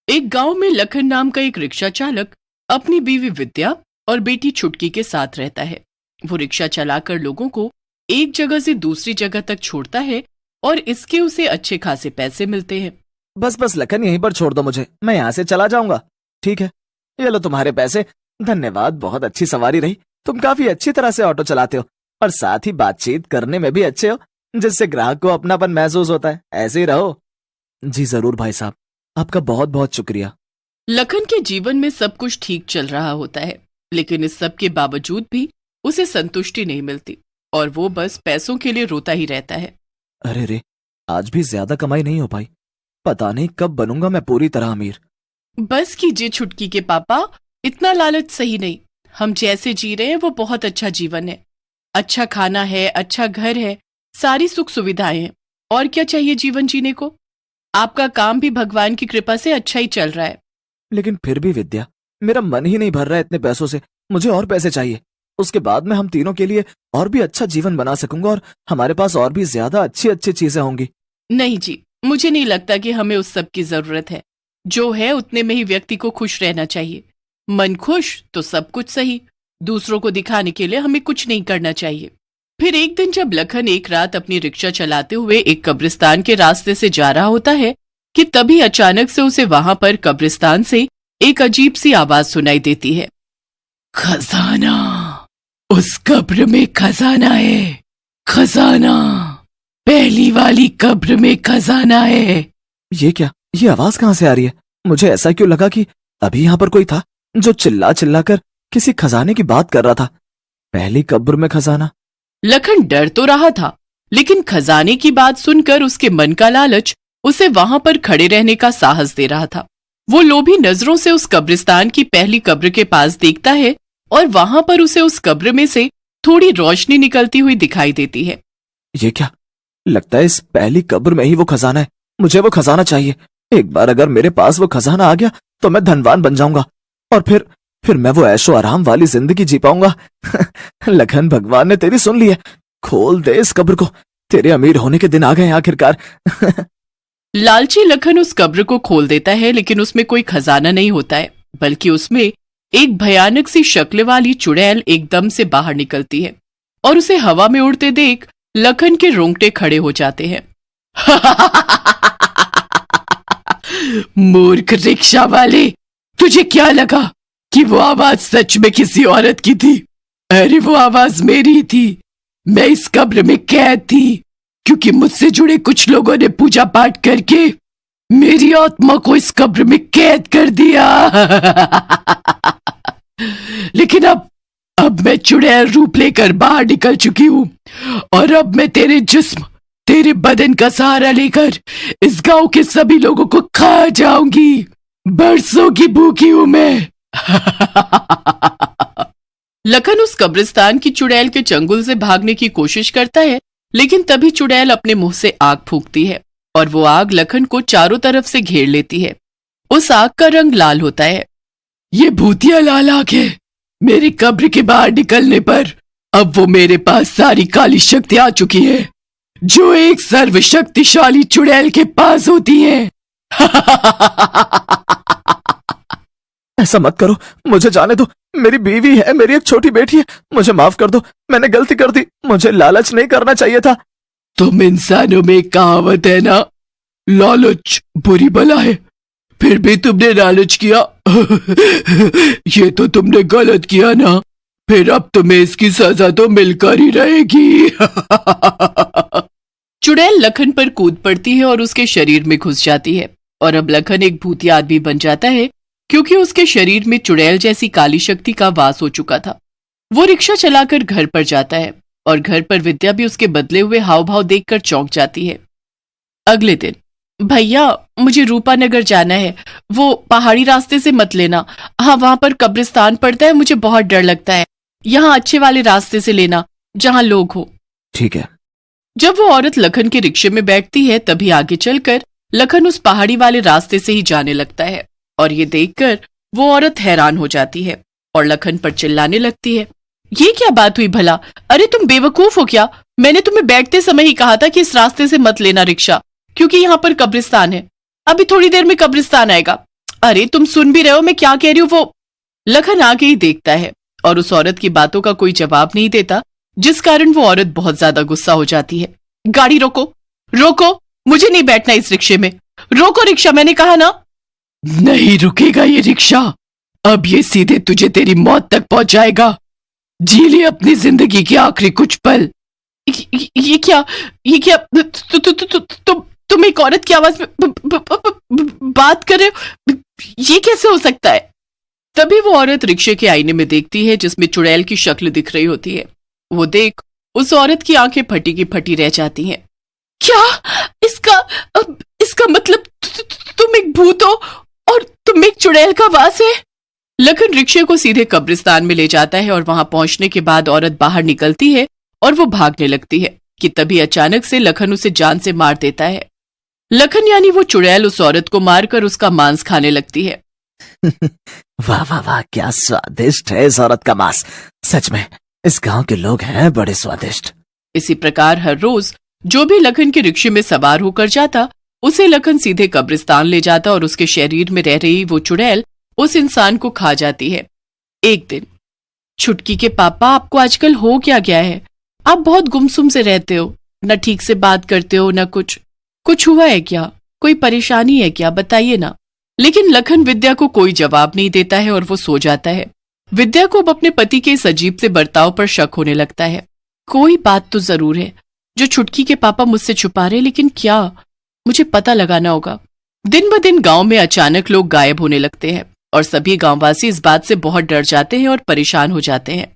एक गांव में लखन नाम का एक रिक्शा चालक अपनी बीवी विद्या और बेटी छुटकी के साथ रहता है। वो रिक्शा चलाकर लोगों को एक जगह से दूसरी जगह तक छोड़ता है और इसके उसे अच्छे खासे पैसे मिलते हैं। बस बस लखन, यहीं पर छोड़ दो मुझे, मैं यहाँ से चला जाऊंगा। ठीक है, ये लो तुम्हारे पैसे। धन्यवाद, बहुत अच्छी सवारी रही। तुम काफी अच्छी तरह से ऑटो चलाते हो और साथ ही बातचीत करने में भी अच्छे हो, जिससे ग्राहक को अपनापन महसूस होता है। ऐसे ही रहो। जी जरूर भाई साहब, आपका बहुत बहुत शुक्रिया। लखन के जीवन में सब कुछ ठीक चल रहा होता है, लेकिन इस सब के बावजूद भी उसे संतुष्टि नहीं मिलती और वो बस पैसों के लिए रोता ही रहता है। अरे रे, आज भी ज्यादा कमाई नहीं हो पाई। पता नहीं कब बनूंगा मैं पूरी तरह अमीर। बस कीजिए छुटकी के पापा, इतना लालच सही नहीं। हम जैसे जी रहे हैं वो बहुत अच्छा जीवन है। अच्छा खाना है, अच्छा घर है, सारी सुख सुविधाएं हैं। और क्या चाहिए जीवन जीने को? आपका काम भी भगवान की कृपा से अच्छा ही चल रहा है। लेकिन फिर भी विद्या, मेरा मन ही नहीं भर रहा है इतने पैसों से। मुझे और पैसे चाहिए। उसके बाद में हम तीनों के लिए और भी अच्छा जीवन बना सकूंगा और हमारे पास और भी ज्यादा अच्छी अच्छी चीजें होंगी। नहीं जी, मुझे नहीं लगता कि हमें उस सब की जरूरत है। जो है उतने में ही व्यक्ति को खुश रहना चाहिए। मन खुश तो सब कुछ सही। दूसरों को दिखाने के लिए हमें कुछ नहीं करना चाहिए। फिर एक दिन जब लखन एक रात अपनी रिक्शा चलाते हुए एक कब्रिस्तान के रास्ते से जा रहा होता है कि तभी अचानक से उसे वहां पर कब्रिस्तान से एक अजीब सी आवाज सुनाई देती है। खजाना, उस कब्र में खजाना है। खजाना, पहली वाली कब्र में खजाना है। ये क्या? ये आवाज कहाँ से आ रही है? मुझे ऐसा क्यों लगा कि अभी यहाँ पर कोई था जो चिल्ला चिल्ला कर किसी खजाने की बात कर रहा था। पहली कब्र में खजाना। लखन डर तो रहा था, लेकिन खजाने की बात सुनकर उसके मन का लालच उसे वहां पर खड़े रहने का साहस दे रहा था। वो लोभी नजरों से उस कब्रिस्तान की पहली कब्र के पास देखता है और वहां पर उसे उस कब्र में से थोड़ी रोशनी निकलती हुई दिखाई देती है। ये क्या? लगता है इस पहली कब्र में ही वो खजाना है। मुझे वो खजाना चाहिए। एक बार अगर मेरे पास वो खजाना आ गया तो मैं धनवान बन जाऊंगा और फिर मैं वो ऐशो आराम वाली जिंदगी जी पाऊंगा। लखन, भगवान ने तेरी सुन ली है। खोल दे इस कब्र को। तेरे अमीर होने के दिन आ गए आखिरकार। लालची लखन उस कब्र को खोल देता है, लेकिन उसमें कोई खजाना नहीं होता है, बल्कि उसमें एक भयानक सी शक्ल वाली चुड़ैल एकदम से बाहर निकलती है और उसे हवा में उड़ते देख लखन के रोंगटे खड़े हो जाते हैं। मूर्ख रिक्शा वाले, तुझे क्या लगा कि वो आवाज सच में किसी औरत की थी? अरे वो आवाज मेरी थी। मैं इस कब्र में कैद थी क्योंकि मुझसे जुड़े कुछ लोगों ने पूजा पाठ करके मेरी आत्मा को इस कब्र में कैद कर दिया। लेकिन अब मैं चुड़ैल रूप लेकर बाहर निकल चुकी हूं और अब मैं तेरे जिस्म, तेरे बदन का सहारा लेकर इस गांव के सभी लोगों को खा जाऊंगी। बरसों की भूखी हूं मैं। लखन उस कब्रिस्तान की चुड़ैल के चंगुल से भागने की कोशिश करता है, लेकिन तभी चुड़ैल अपने मुंह से आग फूंकती है और वो आग लखन को चारों तरफ से घेर लेती है। उस आग का रंग लाल होता है। ये भूतिया लाल आग है। मेरी कब्र के बाहर निकलने पर अब वो मेरे पास सारी काली शक्ति आ चुकी है जो एक सर्वशक्तिशाली चुड़ैल के पास होती है। ऐसा मत करो, मुझे जाने दो। मेरी बीवी है, मेरी एक छोटी बेटी है। मुझे माफ कर दो, मैंने गलती कर दी। मुझे लालच नहीं करना चाहिए था। तुम इंसानों में एक कहावत है ना, लालच बुरी बला है। फिर भी तुमने लालच किया। ये तो तुमने गलत किया ना। फिर अब तुम्हें इसकी सजा तो मिलकर ही रहेगी। चुड़ैल लखन पर कूद पड़ती है और उसके शरीर में घुस जाती है और अब लखन एक भूतिया आदमी बन जाता है क्योंकि उसके शरीर में चुड़ैल जैसी काली शक्ति का वास हो चुका था। वो रिक्शा चलाकर घर पर जाता है और घर पर विद्या भी उसके बदले हुए हाव भाव देखकर चौंक जाती है। अगले दिन, भैया मुझे रूपानगर जाना है, वो पहाड़ी रास्ते से मत लेना। हाँ, वहां पर कब्रिस्तान पड़ता है, मुझे बहुत डर लगता है। यहाँ अच्छे वाले रास्ते से लेना जहाँ लोग हो। ठीक है। जब वो औरत लखन के रिक्शे में बैठती है तभी आगे चलकर लखन उस पहाड़ी वाले रास्ते से ही जाने लगता है और ये देखकर वो औरत हैरान हो जाती है और लखन पर चिल्लाने लगती है। ये क्या बात हुई भला? अरे तुम बेवकूफ हो क्या? मैंने तुम्हें बैठते समय ही कहा था कि इस रास्ते से मत लेना रिक्शा, क्योंकि यहाँ पर कब्रिस्तान है। अभी थोड़ी देर में कब्रिस्तान आएगा। अरे तुम सुन भी रहे हो मैं क्या कह रही हूँ? वो लखन आगे ही देखता है और उस औरत की बातों का कोई जवाब नहीं देता, जिस कारण वो औरत बहुत ज्यादा गुस्सा हो जाती है। गाड़ी रोको, रोको, मुझे नहीं बैठना इस रिक्शे में। रोको रिक्शा, मैंने कहा ना। नहीं रुकेगा ये रिक्शा, अब ये सीधे तुझे तेरी मौत तक पहुंचाएगा। जी ले अपनी जिंदगी के आखिरी कुछ पल। ये क्या, ये क्या? तुम एक औरत की आवाज में बात कर रहे हो? ये कैसे हो सकता है? तभी वो औरत रिक्शे के आईने में देखती है जिसमें चुड़ैल की शक्ल दिख रही होती है। वो देख उस औरत की आंखें फटी की फटी रह जाती हैं। क्या? इसका मतलब तुम एक भूत हो और तुम एक चुड़ैल का वास है? लखन रिक्शे को सीधे कब्रिस्तान में ले जाता है और वहां पहुंचने के बाद औरत बाहर निकलती है और वो भागने लगती है कि तभी अचानक से लखन उसे जान से मार देता है। लखन यानी वो चुड़ैल उस औरत को मारकर उसका मांस खाने लगती है। वाह वाह वाह, क्या स्वादिष्ट है इस औरत का मांस। सच में इस गांव के लोग हैं बड़े स्वादिष्ट। इसी प्रकार हर रोज जो भी लखन के रिक्शे में सवार होकर जाता, उसे लखन सीधे कब्रिस्तान ले जाता और उसके शरीर में रह रही वो चुड़ैल उस इंसान को खा जाती है। एक दिन, छुटकी के पापा, आपको आजकल हो क्या गया है? आप बहुत गुमसुम से रहते हो, न ठीक से बात करते हो न कुछ हुआ है क्या? कोई परेशानी है क्या? बताइए ना। लेकिन लखन विद्या को कोई जवाब नहीं देता है और वो सो जाता है। विद्या को अब अपने पति के इस अजीब से बर्ताव पर शक होने लगता है। कोई बात तो जरूर है जो छुटकी के पापा मुझसे छुपा रहे, लेकिन क्या? मुझे पता लगाना होगा। दिन ब दिन गांव में अचानक लोग गायब होने लगते हैं और सभी गांववासी इस बात से बहुत डर जाते हैं और परेशान हो जाते हैं।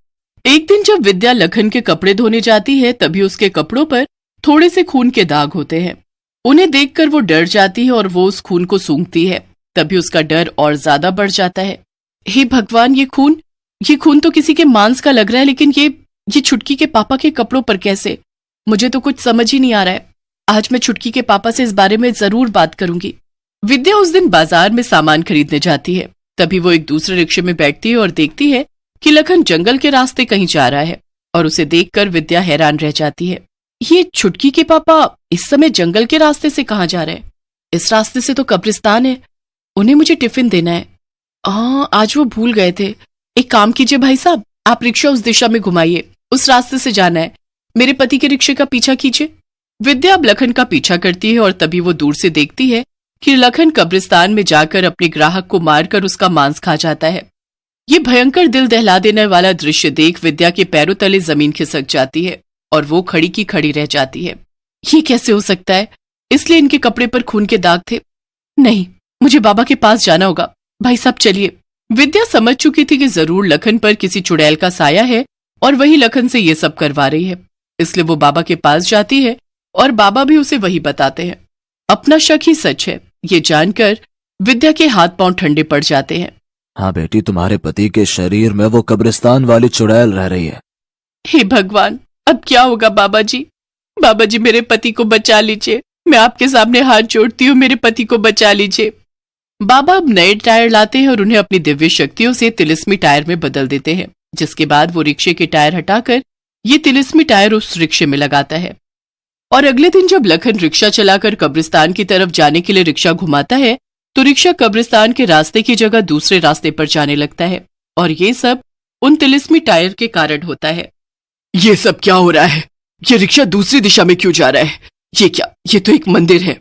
एक दिन जब विद्या लखन के कपड़े धोने जाती है, तभी उसके कपड़ों पर थोड़े से खून के दाग होते हैं। उन्हें देखकर वो डर जाती है और वो उस खून को सूंघती है। तभी उसका डर और ज्यादा बढ़ जाता है। हे भगवान, ये खून तो किसी के मांस का लग रहा है, लेकिन ये छुटकी के पापा के कपड़ों पर कैसे? मुझे तो कुछ समझ ही नहीं आ रहा है। आज मैं छुटकी के पापा से इस बारे में जरूर बात करूंगी। विद्या उस दिन बाजार में सामान खरीदने जाती है। तभी वो एक दूसरे रिक्शे में बैठती है और देखती है कि लखन जंगल के रास्ते कहीं जा रहा है और उसे देखकर विद्या हैरान रह जाती है। ये छुटकी के पापा इस समय जंगल के रास्ते से कहाँ जा रहे हैं? इस रास्ते से तो कब्रिस्तान है। उन्हें मुझे टिफिन देना है। आज वो भूल गए थे। एक काम कीजिए भाई साहब, आप रिक्शा उस दिशा में घुमाइए, उस रास्ते से जाना है। मेरे पति के रिक्शे का पीछा कीजिए। विद्या अब लखन का पीछा करती है और तभी वो दूर से देखती है कि लखन कब्रिस्तान में जाकर अपने ग्राहक को मारकर उसका मांस खा जाता है। ये भयंकर दिल दहला देने वाला दृश्य देख विद्या के पैरों तले जमीन खिसक जाती है और वो खड़ी की खड़ी रह जाती है। ये कैसे हो सकता है? इसलिए इनके कपड़े पर खून के दाग थे? नहीं, मुझे बाबा के पास जाना होगा। भाई साहब चलिए। विद्या समझ चुकी थी कि जरूर लखन पर किसी चुड़ैल का साया है और वही लखन से ये सब करवा रही है। इसलिए वो बाबा के पास जाती है और बाबा भी उसे वही बताते हैं। अपना शक ही सच है, ये जानकर विद्या के हाथ पांव ठंडे पड़ जाते हैं। हाँ बेटी, तुम्हारे पति के शरीर में वो कब्रिस्तान वाली चुड़ैल रह रही है। हे भगवान, अब क्या होगा बाबा जी? बाबा जी मेरे पति को बचा लीजिए। मैं आपके सामने हाथ जोड़ती हूँ, मेरे पति को बचा लीजिए। बाबा अब नए टायर लाते हैं और उन्हें अपनी दिव्य शक्तियों से तिलिस्मी टायर में बदल देते हैं, जिसके बाद वो रिक्शे के टायर हटाकर ये तिलिस्मी टायर उस रिक्शे में लगाता है। और अगले दिन जब लखन रिक्शा चलाकर कब्रिस्तान की तरफ जाने के लिए रिक्शा घुमाता है, तो रिक्शा कब्रिस्तान के रास्ते की जगह दूसरे रास्ते पर जाने लगता है और ये सब उन तिलिस्मी टायर के कारण होता है। ये सब क्या हो रहा है? ये रिक्शा दूसरी दिशा में क्यों जा रहा है? ये क्या? ये तो एक मंदिर है।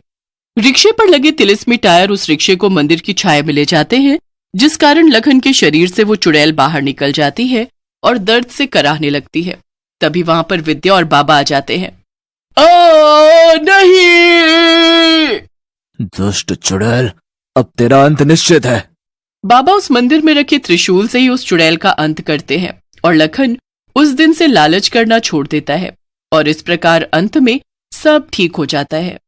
रिक्शे पर लगे तिलिस्मी टायर उस रिक्शे को मंदिर की छाया में ले जाते हैं, जिस कारण लखन के शरीर से वो चुड़ैल बाहर निकल जाती है और दर्द से कराहने लगती है। तभी वहां पर विद्या और बाबा आ जाते हैं। नहीं! दुष्ट चुड़ैल, अब तेरा अंत निश्चित है। बाबा उस मंदिर में रखे त्रिशूल से ही उस चुड़ैल का अंत करते हैं और लखन उस दिन से लालच करना छोड़ देता है और इस प्रकार अंत में सब ठीक हो जाता है।